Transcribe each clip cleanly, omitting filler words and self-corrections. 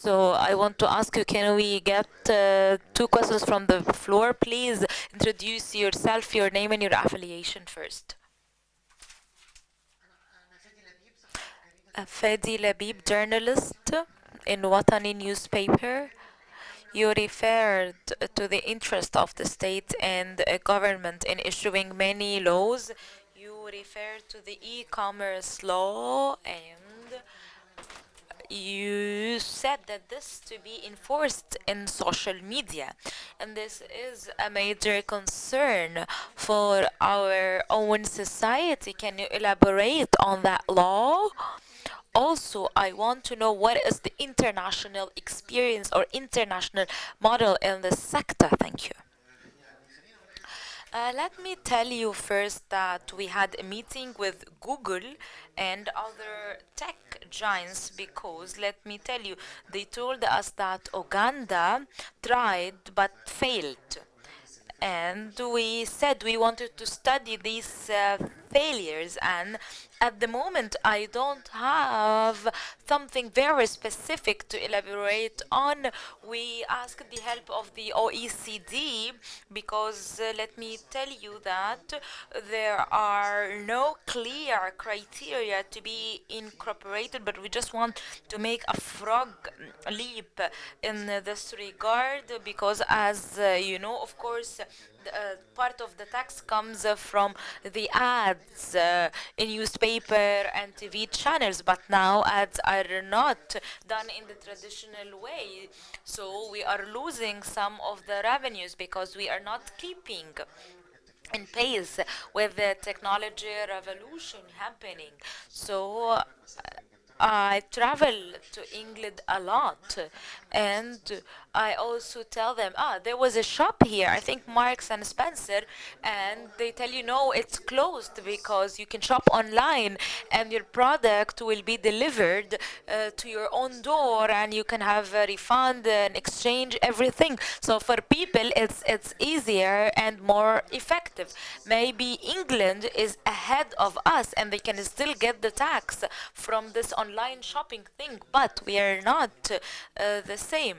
So I want to ask you, can we get two questions from the floor? Please introduce yourself, your name and your affiliation first. Fadi Labib, journalist in Watani newspaper. You referred to the interest of the state and government in issuing many laws. You referred to the e-commerce law, and you said that this to be enforced in social media, and this is a major concern for our own society. Can you elaborate on that law? Also, I want to know what is the international experience or international model in this sector. Thank you. Let me tell you first that we had a meeting with Google and other tech giants because let me tell you, they told us that Uganda tried but failed. And we said we wanted to study these failures, and at the moment I don't have something very specific to elaborate on. We asked the help of the OECD because let me tell you that there are no clear criteria to be incorporated, but we just want to make a frog leap in this regard because as you know, of course, part of the tax comes from the ads in newspaper and TV channels, but now ads are not done in the traditional way. So we are losing some of the revenues because we are not keeping in pace with the technology revolution happening. So I travel to England a lot, and I also tell them, there was a shop here, I think Marks and Spencer, and they tell you, no, it's closed because you can shop online and your product will be delivered to your own door, and you can have a refund and exchange everything. So for people, it's easier and more effective. Maybe England is ahead of us and they can still get the tax from this online shopping thing, but we are not the same.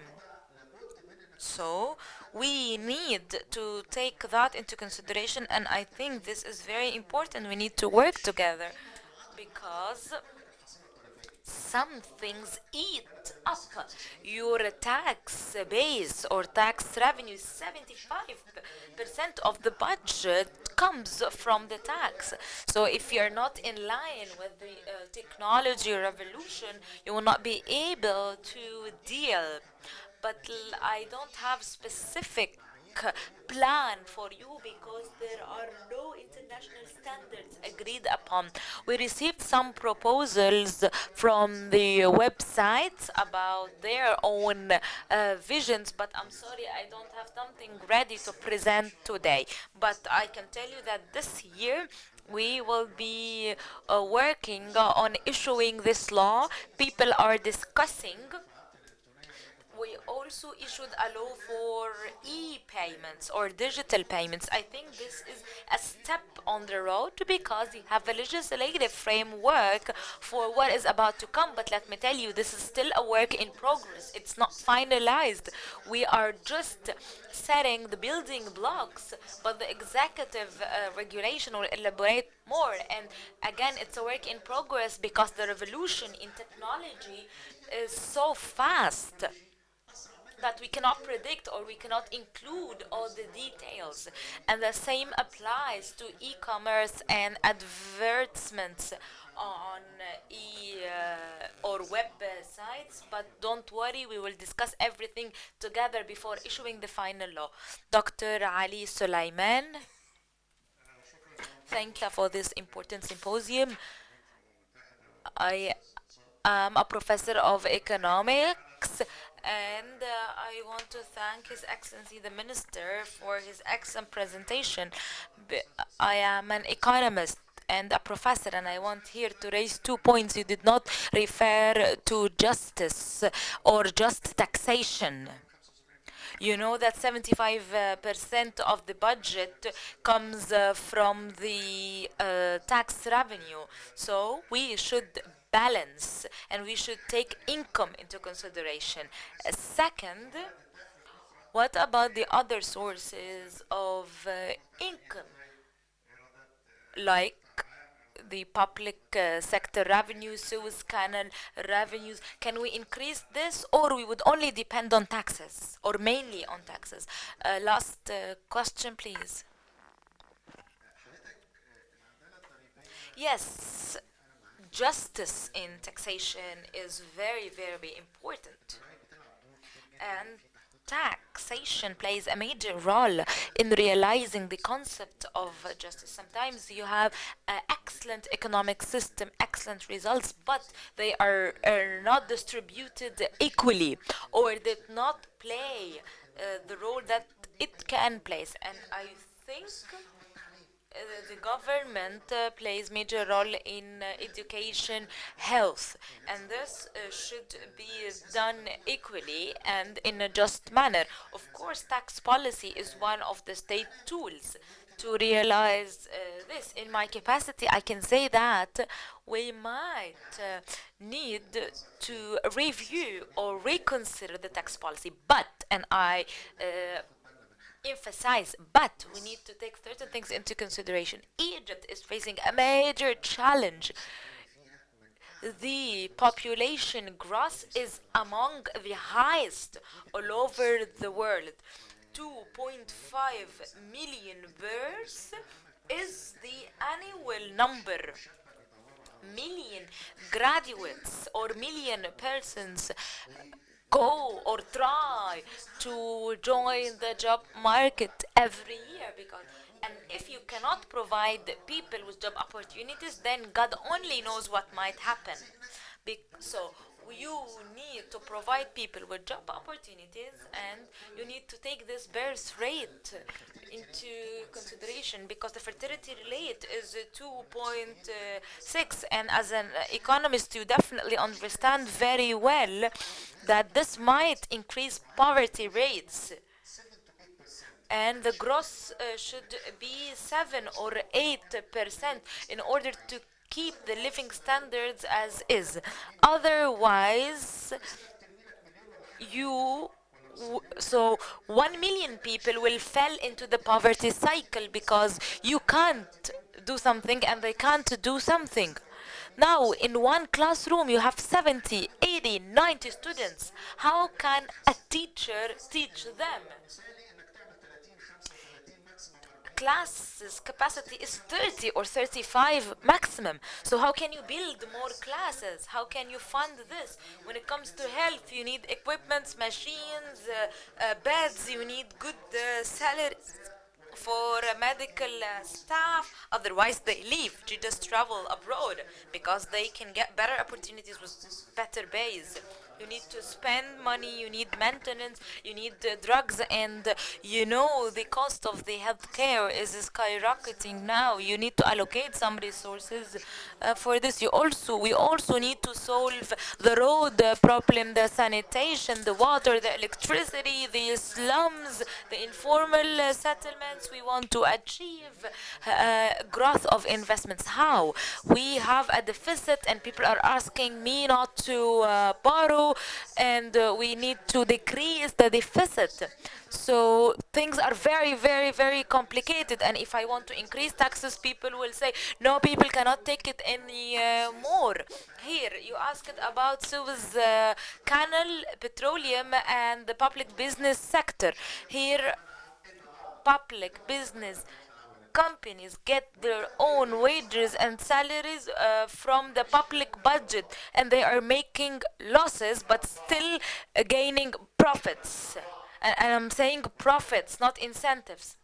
So we need to take that into consideration, and I think this is very important. We need to work together because some things eat up your tax base or tax revenue. 75% of the budget comes from the tax. So if you're not in line with the technology revolution, you will not be able to deal. But I don't have specific plan for you because there are no international standards agreed upon. We received some proposals from the websites about their own visions, but I'm sorry, I don't have something ready to present today. But I can tell you that this year we will be working on issuing this law. People are discussing. We also issued a law for e-payments or digital payments. I think this is a step on the road because we have a legislative framework for what is about to come. But let me tell you, this is still a work in progress. It's not finalized. We are just setting the building blocks, but the executive regulation will elaborate more. And again, it's a work in progress because the revolution in technology is so fast that we cannot predict or we cannot include all the details. And the same applies to e-commerce and advertisements on or web sites. But don't worry, we will discuss everything together before issuing the final law. Dr. Ali Sulaiman, thank you for this important symposium. I am a professor of economics, and I want to thank His Excellency the Minister for his excellent presentation. I am an economist and a professor, and I want here to raise 2 points. You did not refer to justice or just taxation. You know that 75% of the budget comes from the tax revenue. So we should balance, and we should take income into consideration. Second, what about the other sources of income, like the public sector revenue, Suez Canal revenues? Can we increase this, or we would only depend on taxes, or mainly on taxes? Last question, please. Yes, justice in taxation is very, very important. And taxation plays a major role in realizing the concept of justice. Sometimes you have an excellent economic system, excellent results, but are not distributed equally, or did not play the role that it can play. And I think the government plays major role in education, health, and this should be done equally and in a just manner. Of course, tax policy is one of the state tools to realize this. In my capacity, I can say that we might need to review or reconsider the tax policy, but, and I emphasize, but we need to take certain things into consideration. Egypt is facing a major challenge. The population growth is among the highest all over the world. 2.5 million births is the annual number. Million graduates or million persons go or try to join the job market every year, because, and if you cannot provide people with job opportunities, then God only knows what might happen. So you need to provide people with job opportunities, and you need to take this birth rate into consideration, because the fertility rate is 2.6, and as an economist you definitely understand very well that this might increase poverty rates, and the growth should be 7 or 8% in order to keep the living standards as is. Otherwise, you so 1 million people will fall into the poverty cycle, because you can't do something and they can't do something. Now in one classroom you have 70, 80, 90 students. How can a teacher teach them? Classes capacity is 30 or 35 maximum. So how can you build more classes? How can you fund this? When it comes to health, you need equipments, machines, beds, you need good salaries for medical staff. Otherwise they leave to just travel abroad, because they can get better opportunities with better pays. You need to spend money, you need maintenance, you need drugs, and the cost of the healthcare is skyrocketing now. You need to allocate some resources for this. We also need to solve the road problem, the sanitation, the water, the electricity, the slums, the informal settlements. We want to achieve growth of investments. How? We have a deficit, and people are asking me not to borrow, and we need to decrease the deficit. So things are very, very, very complicated. And if I want to increase taxes, people will say, no, people cannot take it any more. Here, you asked about Suez Canal, petroleum, and the public business sector. Here, public business companies get their own wages and salaries from the public budget, and they are making losses but still gaining profits. And I'm saying profits, not incentives.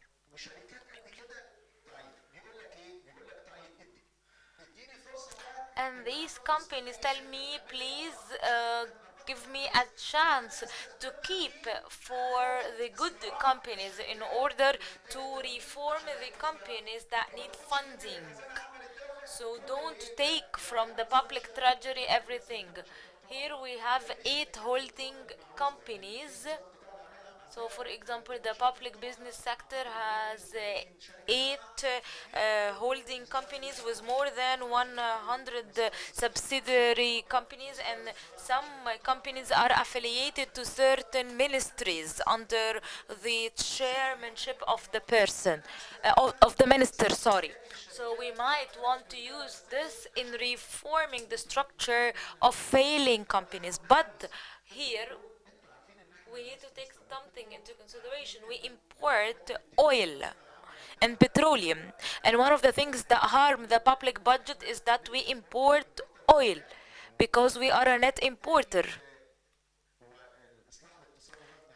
And these companies tell me, please give me a chance to keep for the good companies, in order to reform the companies that need funding. So don't take from the public treasury everything. Here we have 8 holding companies So, for example, the public business sector has eight holding companies with more than 100 subsidiary companies, and some companies are affiliated to certain ministries under the chairmanship of the person, of the minister, sorry. So we might want to use this in reforming the structure of failing companies. But here we need to take something into consideration. We import oil and petroleum, and one of the things that harm the public budget is that we import oil because we are a net importer.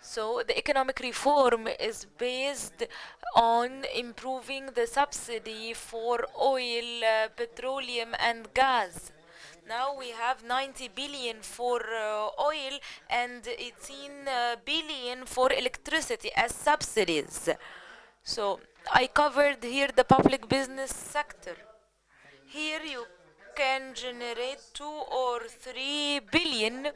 So the economic reform is based on improving the subsidy for oil, petroleum and gas. Now we have 90 billion for oil and 18 billion for electricity as subsidies. So I covered here the public business sector. Here you can generate 2 or 3 billion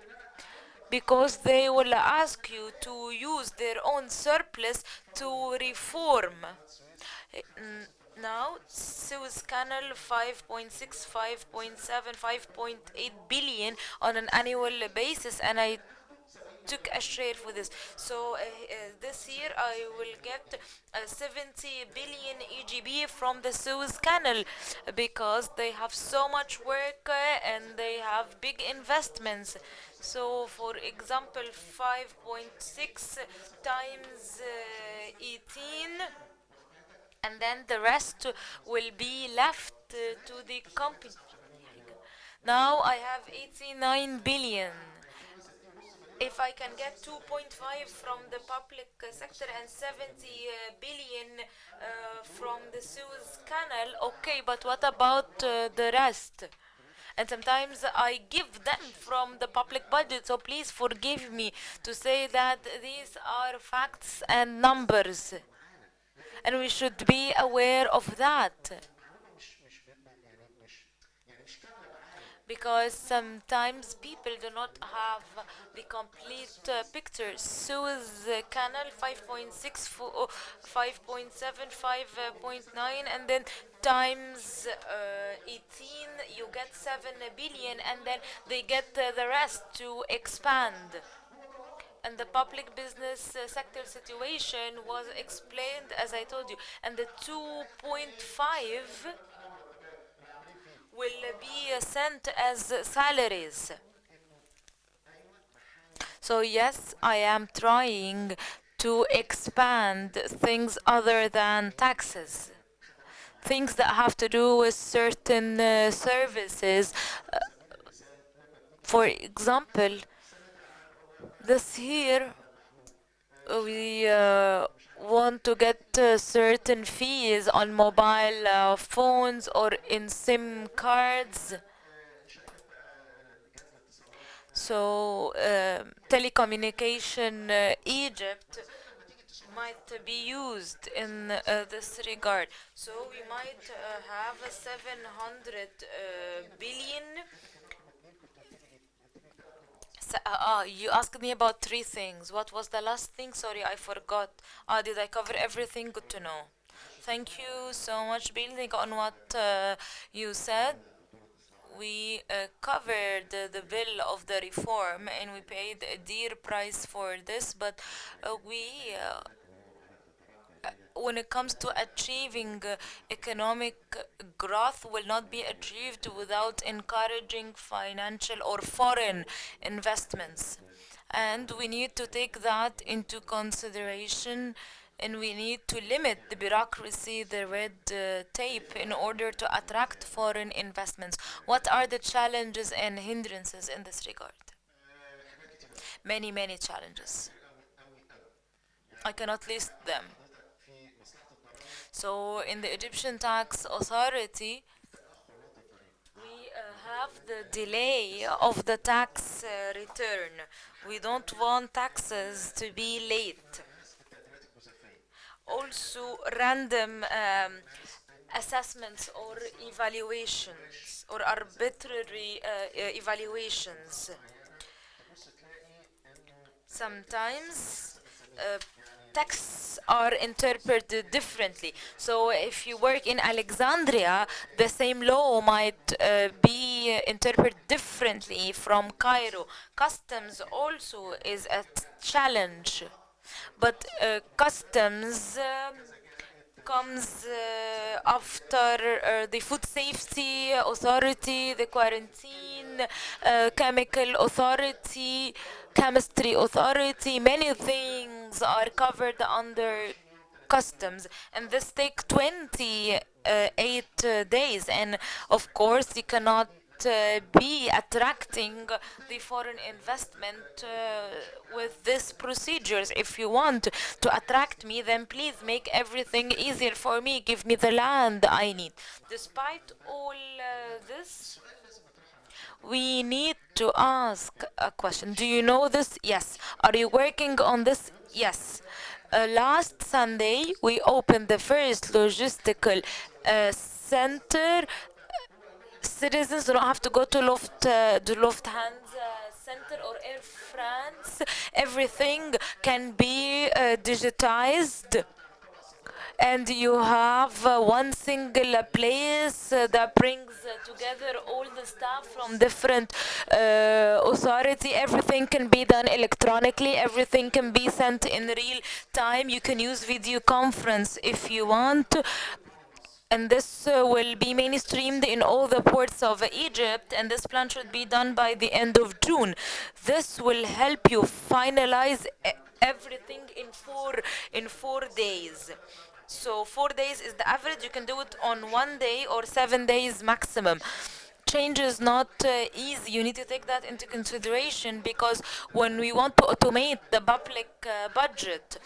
because they will ask you to use their own surplus to reform. Now, Suez Canal 5.6, 5.7, 5.8 billion on an annual basis, and I took a share for this. So this year I will get 70 billion EGB from the Suez Canal because they have so much work and they have big investments. So for example, 5.6 times 18, and then the rest will be left to the company. Now I have 89 billion. If I can get 2.5 from the public sector and 70 billion from the Suez Canal, okay, but what about the rest? And sometimes I give them from the public budget, so please forgive me to say that these are facts and numbers, and we should be aware of that. Because sometimes people do not have the complete picture. Suez Canal 5.6, 5.7, 5.9, and then times 18, you get 7 billion, and then they get the rest to expand. And the public business sector situation was explained as I told you, and the 2.5 will be sent as salaries. So yes, I am trying to expand things other than taxes. Things that have to do with certain services. Uh, for example, this year we want to get certain fees on mobile phones or in SIM cards. So telecommunication Egypt might be used in this regard. So we might have a 700 billion. You asked me about three things. What was the last thing? Sorry, I forgot. Did I cover everything? Good to know. Thank you so much. Building on what you said, we covered the bill of the reform and we paid a dear price for this, but we when it comes to achieving economic growth will not be achieved without encouraging financial or foreign investments, and we need to take that into consideration, and we need to limit the bureaucracy, the red tape, in order to attract foreign investments. What are the challenges and hindrances in this regard? Many, many challenges. I cannot list them. So in the Egyptian tax authority, we have the delay of the tax return. We don't want taxes to be late. Also, random assessments or evaluations or arbitrary evaluations. Sometimes texts are interpreted differently. So if you work in Alexandria, the same law might be interpreted differently from Cairo. Customs also is a challenge, but customs comes after the food safety authority, the quarantine, chemical authority, chemistry authority. Many things are covered under customs, and this take 28 days. And of course, you cannot be attracting the foreign investment with these procedures. If you want to attract me, then please make everything easier for me. Give me the land I need. Despite all this, we need to ask a question. Do you know this? Yes. Are you working on this? Yes. Last Sunday, we opened the first logistical center. Citizens don't have to go to Lufthansa Center or Air France. Everything can be digitized, and you have one single place that brings together all the staff from different authority. Everything can be done electronically. Everything can be sent in real time. You can use video conference if you want, and this will be mainstreamed in all the ports of Egypt, and this plan should be done by the end of June. This will help you finalize everything in 4 days. So 4 days is the average. You can do it on 1 day or 7 days maximum. Change is not easy. You need to take that into consideration, because when we want to automate the public budget,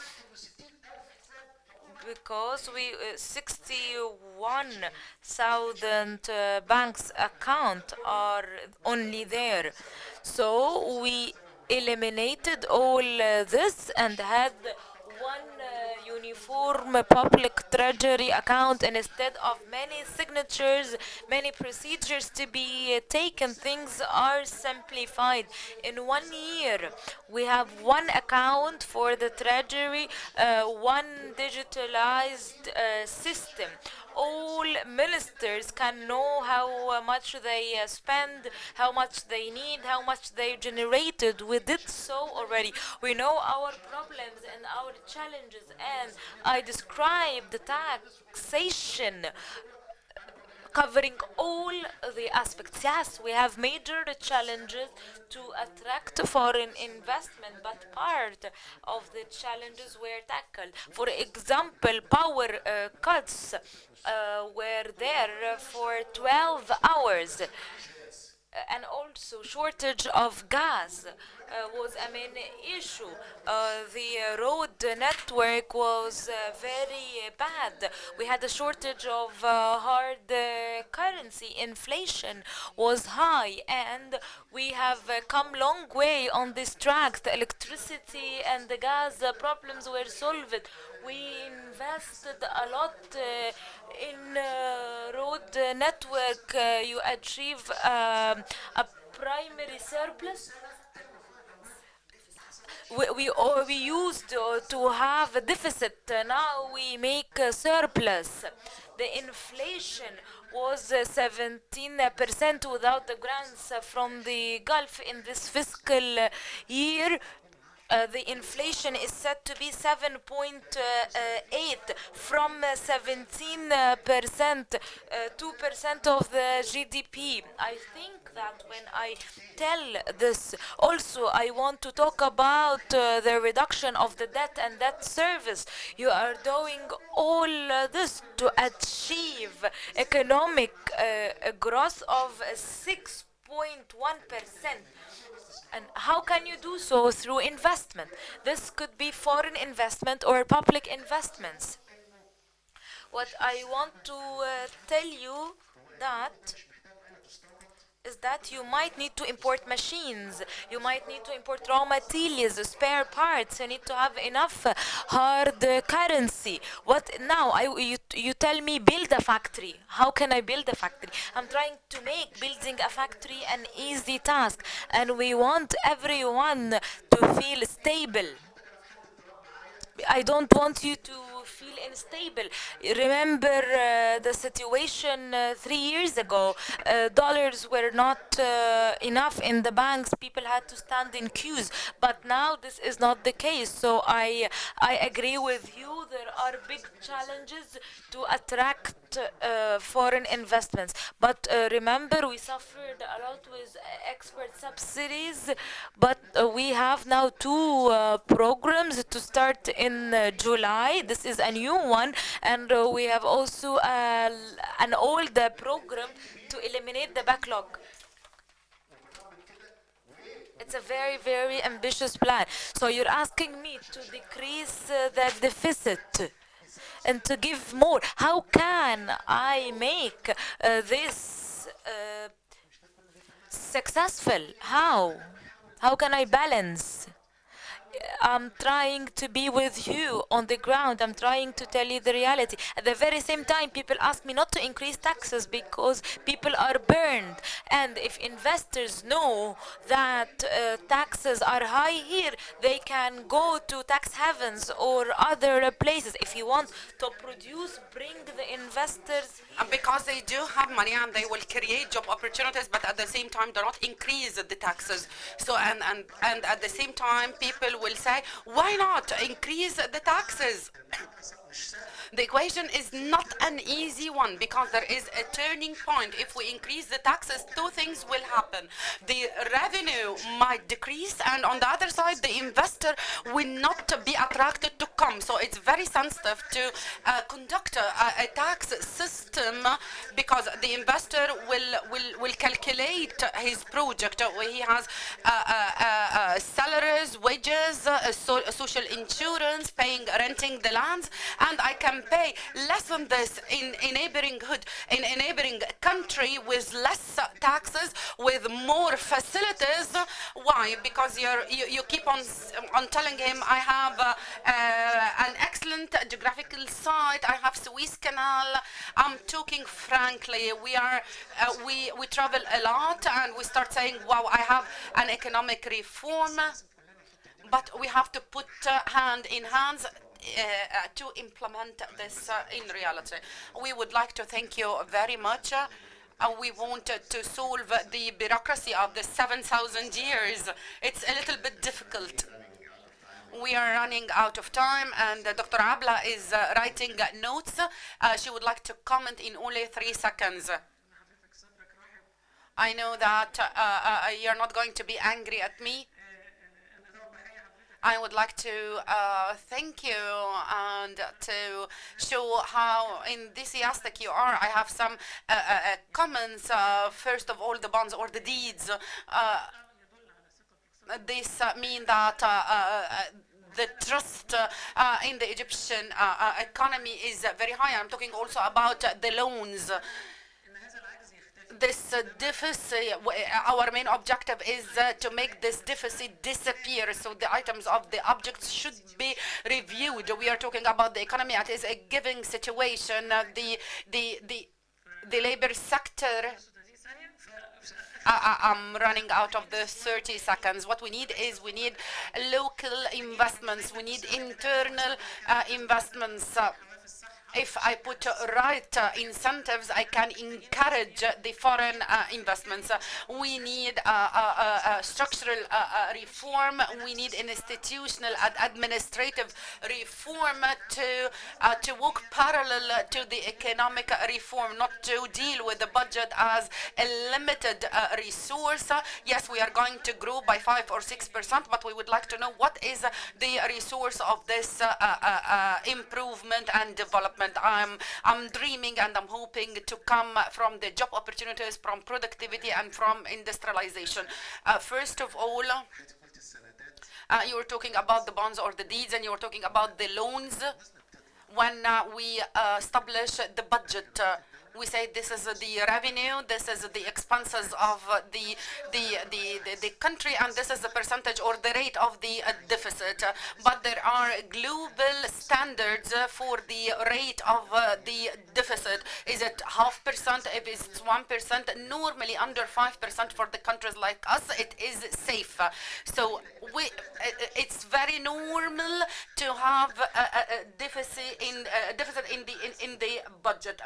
because we 61,000 banks account are only there, so we eliminated all this and had one uniform public treasury account, and instead of many signatures, many procedures to be taken, things are simplified. In 1 year, we have one account for the treasury, one digitalized system. All ministers can know how much they spend, how much they need, how much they generated. We did so already. We know our problems and our challenges, and I described the taxation covering all the aspects. Yes, we have major challenges to attract foreign investment, but part of the challenges were tackled. For example, power cuts were there for 12 hours. And also shortage of gas was a main issue. The road network was very bad. We had a shortage of hard currency. Inflation was high, and we have come long way on this track. The electricity and the gas problems were solved. We invested a lot in road network. You achieve a primary surplus. We used to have a deficit. Now we make a surplus. The inflation was 17% without the grants from the Gulf in this fiscal year. The inflation is set to be 7.8 from 17%, 2% of the GDP. I think that when I tell this, also I want to talk about the reduction of the debt and debt service. You are doing all this to achieve economic growth of 6.1%. And how can you do so? Through investment. This could be foreign investment or public investments. What I want to tell you that is that you might need to import machines, you might need to import raw materials, spare parts, you need to have enough hard currency. What now? You tell me build a factory. How can I build a factory? I'm trying to make building a factory an easy task, and we want everyone to feel stable. I don't want you to feel unstable. Remember the situation 3 years ago. Dollars were not enough in the banks. People had to stand in queues. But now this is not the case. So I agree with you. There are big challenges to attract foreign investments. But remember, we suffered a lot with export subsidies. But we have now two programs to start in July. This is a new one, and we have also an old program to eliminate the backlog. It's a very, very ambitious plan. So you're asking me to decrease the deficit and to give more. How can I make this successful? How? How can I balance? I'm trying to be with you on the ground. I'm trying to tell you the reality. At the very same time, people ask me not to increase taxes because people are burned. And if investors know that taxes are high here, they can go to tax havens or other places. If you want to produce, bring the investors And here. because they do have money and they will create job opportunities, but at the same time do not increase the taxes. So and at the same time, people will say, why not increase the taxes? The equation is not an easy one because there is a turning point. If we increase the taxes, two things will happen. The revenue might decrease, and on the other side, the investor will not be attracted to come. So it's very sensitive to conduct a tax system because the investor will calculate his project. He has salaries, wages, social insurance, paying, renting the lands, and I can pay less than this in a neighboring country with less taxes, with more facilities. Why? Because you keep on telling him, I have an excellent geographical site, I have Suez Canal. I'm talking frankly, we travel a lot and we start saying, wow, I have an economic reform, but we have to put hand in hands to implement this in reality. We would like to thank you very much. We wanted to solve the bureaucracy of the 7,000 years. It's a little bit difficult. We are running out of time, and Dr. Abla is writing notes. She would like to comment in only 3 seconds. I know that you're not going to be angry at me. I would like to thank you and to show how enthusiastic you are. I have some comments. First of all, the bonds or the deeds. This mean that the trust in the Egyptian economy is very high. I'm talking also about the loans. This deficit, our main objective is to make this deficit disappear. So the items of the objects should be reviewed. We are talking about the economy. It is a giving situation. The labor sector. I'm running out of the 30 seconds. What we need is we need local investments. We need internal investments. If I put right incentives, I can encourage the foreign investments. We need structural reform. We need institutional and administrative reform to work parallel to the economic reform, not to deal with the budget as a limited resource. Yes, we are going to grow by 5 or 6%, but we would like to know what is the resource of this improvement and development. I'm dreaming and I'm hoping to come from the job opportunities, from productivity, and from industrialization. First of all, you were talking about the bonds or the deeds, and you were talking about the loans. When we establish the budget, We say this is the revenue, this is the expenses of the country, and this is the percentage or the rate of the deficit. But there are global standards for the rate of the deficit. Is it 0.5%? If it's 1%, normally under 5% for the countries like us, it is safe. So it's very normal to have a deficit in the budget.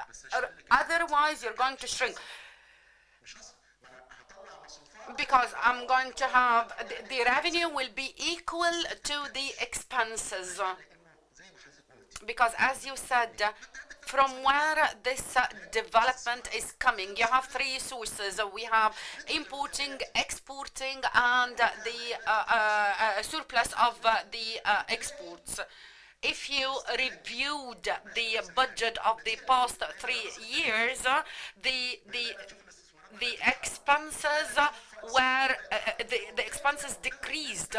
Otherwise, you're going to shrink. Because I'm going to have the revenue will be equal to the expenses. Because as you said, from where this development is coming, you have three sources. We have importing, exporting, and the surplus of the exports. If you reviewed the budget of the past 3 years, the expenses were the expenses decreased.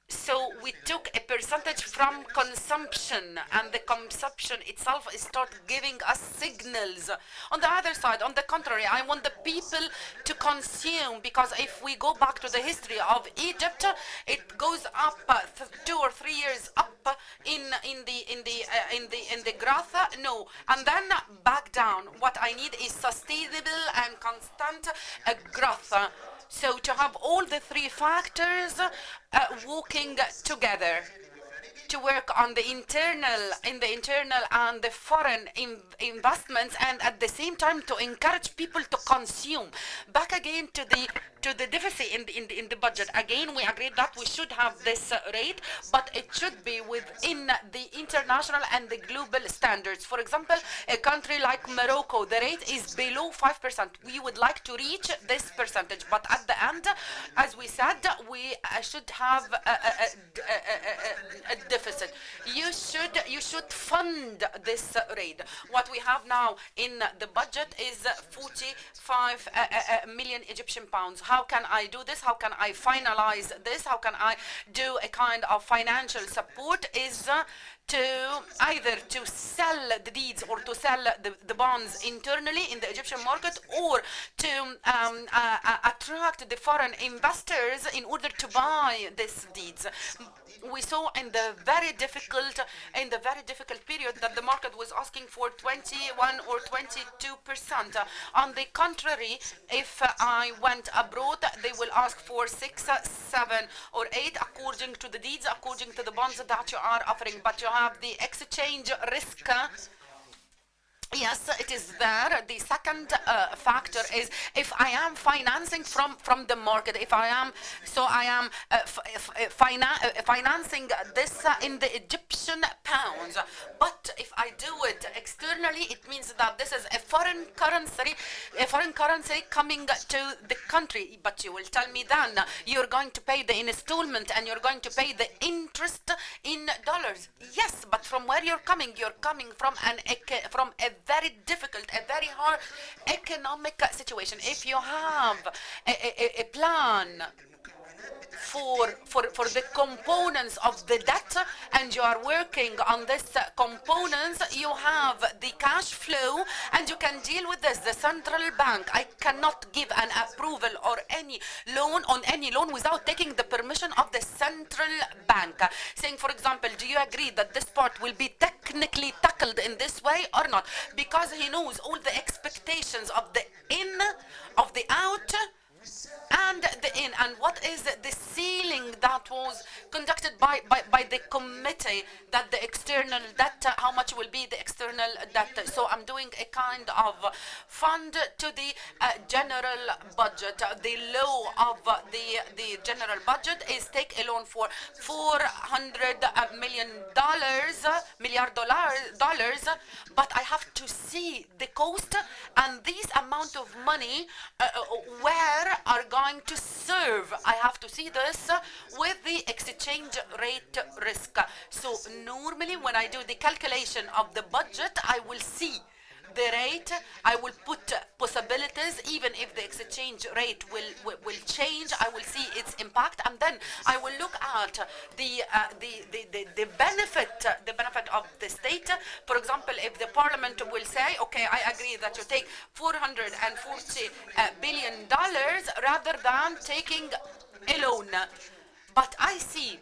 So we took a percentage from consumption, and the consumption itself start giving us signals. On the other side, on the contrary, I want the people to consume, because if we go back to the history of Egypt, it goes up 2 or 3 years up in the growth, no, and then back down. What I need is sustainable and constant growth. So to have all the three factors working together, to work on the internal and the foreign investments, and at the same time to encourage people to consume. Back again to the deficit in the budget. Again, we agreed that we should have this rate, but it should be within the international and the global standards. For example, a country like Morocco, the rate is below 5%. We would like to reach this percentage, but at the end, as we said, we should have a deficit. You should fund this rate. What we have now in the budget is 45 million Egyptian pounds. How can I do this? How can I finalize this? How can I do a kind of financial support? Is to either to sell the deeds or to sell the bonds internally in the Egyptian market, or to attract the foreign investors in order to buy these deeds. We saw in the very difficult period that the market was asking for 21 or 22%. On the contrary, if I went abroad, they will ask for 6, 7, or 8 according to the deeds, according to the bonds that you are offering. But you have the exchange risk. Yes, it is there. The second factor is if I am financing from the market, if I am financing this in the Egyptian pounds. But if I do it externally, it means that this is a foreign currency coming to the country. But you will tell me then you're going to pay the installment and you're going to pay the interest in dollars. Yes, but from where you're coming from a very difficult, a very hard economic situation. If you have a plan for the components of the debt and you are working on this components, you have the cash flow and you can deal with this. The central bank, I cannot give an approval or any loan without taking the permission of the central bank, saying, for example, do you agree that this part will be technically tackled in this way or not? Because he knows all the expectations of the in, of the out, and the in, and what is the ceiling that was conducted by the committee, that the external debt, how much will be the external debt. So I'm doing a kind of fund to the general budget. The law of the general budget is take a loan for $400 million, but I have to see the cost and this amount of money where are going to serve. I have to see this with the exchange rate risk. So normally when I do the calculation of the budget, I will see the rate. I will put possibilities, even if the exchange rate will change. I will see its impact, and then I will look at the benefit of the state. For example, if the parliament will say, okay, I agree that you take $440 billion rather than taking a loan. But I see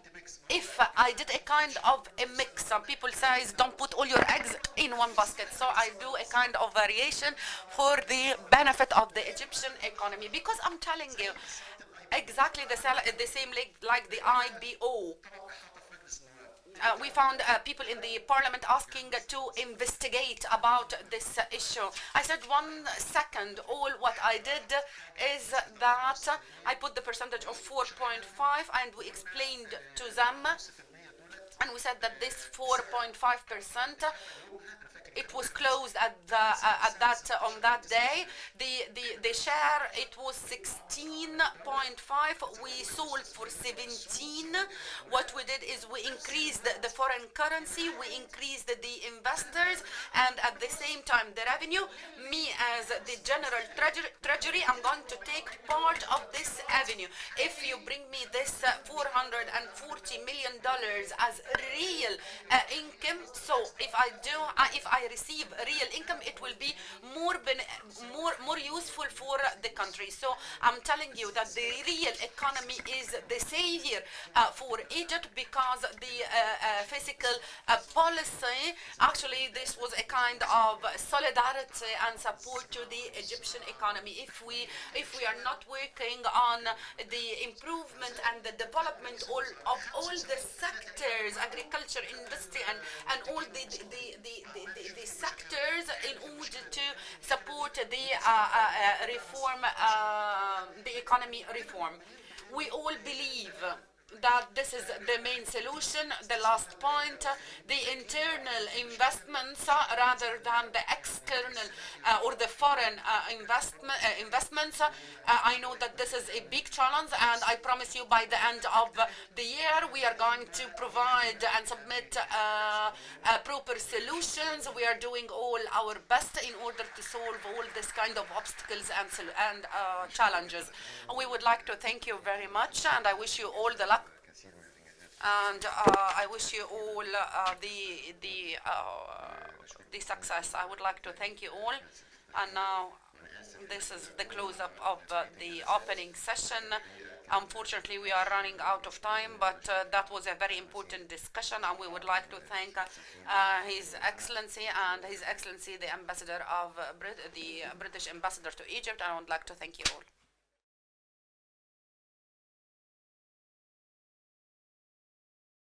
if I did a kind of a mix, some people say don't put all your eggs in one basket. So I do a kind of variation for the benefit of the Egyptian economy, because I'm telling you exactly the same like the IBO. We found people in the parliament asking to investigate about this issue. I said 1 second. All what I did is that I put the percentage of 4.5, and we explained to them, and we said that this 4.5%, it was closed on that day. The share, it was 16.5. We sold for 17. What we did is we increased the foreign currency, we increased the investors, and at the same time the revenue. Me as the general treasury, I'm going to take part of this avenue. If you bring me this $440 million as real income, so if I receive real income, it will be more useful for the country. So I'm telling you that the real economy is the savior for Egypt, because the fiscal policy, actually this was a kind of solidarity and support to the Egyptian economy. If we are not working on the improvement and the development of all the sectors, agriculture, industry, and all the sectors, in order to support the reform, the economy reform. We all believe that this is the main solution. The last point, the internal investments rather than the external or the foreign investments. I know that this is a big challenge, and I promise you by the end of the year we are going to provide and submit proper solutions. We are doing all our best in order to solve all this kind of obstacles and challenges. We would like to thank you very much, and I wish you all the luck. And I wish you all the success. I would like to thank you all. And now this is the close-up of the opening session. Unfortunately, we are running out of time, but that was a very important discussion, and we would like to thank His Excellency and His Excellency, the Ambassador of the British Ambassador to Egypt. I would like to thank you all.